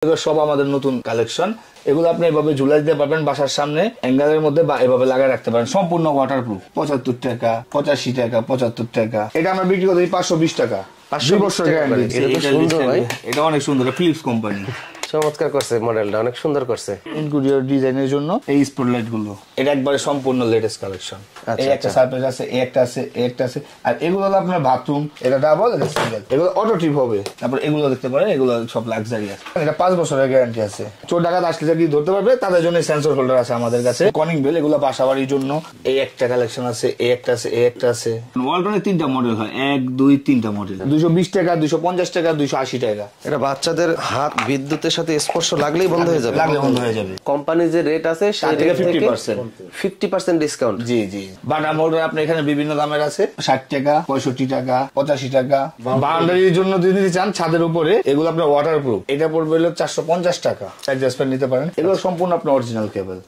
এগুলো সব আমাদের নতুন কালেকশন। এগুলো আপনি এভাবে ঝুলাই দিতে পারবেন বাসার সামনে অ্যাঙ্গেলের মধ্যে, বা এভাবে লাগায় রাখতে পারেন। সম্পূর্ণ ওয়াটারপ্রুফ। 75 টাকা, 85 টাকা, 75 টাকা। এটা আমরা বিক্রি করি 520 টাকা। 2 বছর গ্যারান্টি। এটা অনেক সুন্দর, ফিলিপস কোম্পানি। চমৎকার করছে, মডেলটা অনেক সুন্দর করছে। ইন্টেরিয়র ডিজাইনের জন্য এই স্পটলাইট গুলো, এটা একবারে সম্পূর্ণ লেটেস্ট কালেকশন। এই একটা সারপ্রাইজ আছে, এই একটা আছে, এই একটা আছে। আর এগুলো হলো আপনার বাথরুম, এটা ডাবল, এটা সিঙ্গেল। এগুলো অটো ট্রিপ হবে। তারপর এগুলো দেখতে পারেন, এগুলো সব লাক্সারি আছে। এটা 5 বছরের গ্যারান্টি আছে। চোর ডাকাত আসলে যা কি ধরতে পারবে, তাদের জন্য সেন্সর হোল্ডার আছে আমাদের কাছে। কনিং বেল, এগুলো বাসাবাড়ির জন্য। এই একটা কালেকশন আছে, এই একটা আছে, এই একটা আছে। ওয়ালটনের 3টা মডেল হয়, 1, 2, 3টা মডেল। 220 টাকা, 250 টাকা, 280 টাকা। এটা বাচ্চাদের হাত বিদ্যুতের সাথে স্পর্শ লাগলেই বন্ধ হয়ে যাবে। বন্ধ হয়ে যাবে। কোম্পানি যে রেট আছে সেই রেট থেকে 50% ডিসকাউন্ট। জি জি। বাটা মোল্ডার আপনি এখানে বিভিন্ন দামের আছে, 60 টাকা, 65 টাকা, 85 টাকা। বাউন্ডারির জন্য যদি নিতে চান ছাদের উপরে, এগুলো আপনার ওয়াটারপ্রুফ। এটা পড়বে হলো 450 টাকা। অ্যাডজাস্টমেন্ট নিতে পারেন। এগুলো সম্পূর্ণ আপনার অরিজিনাল কেবল।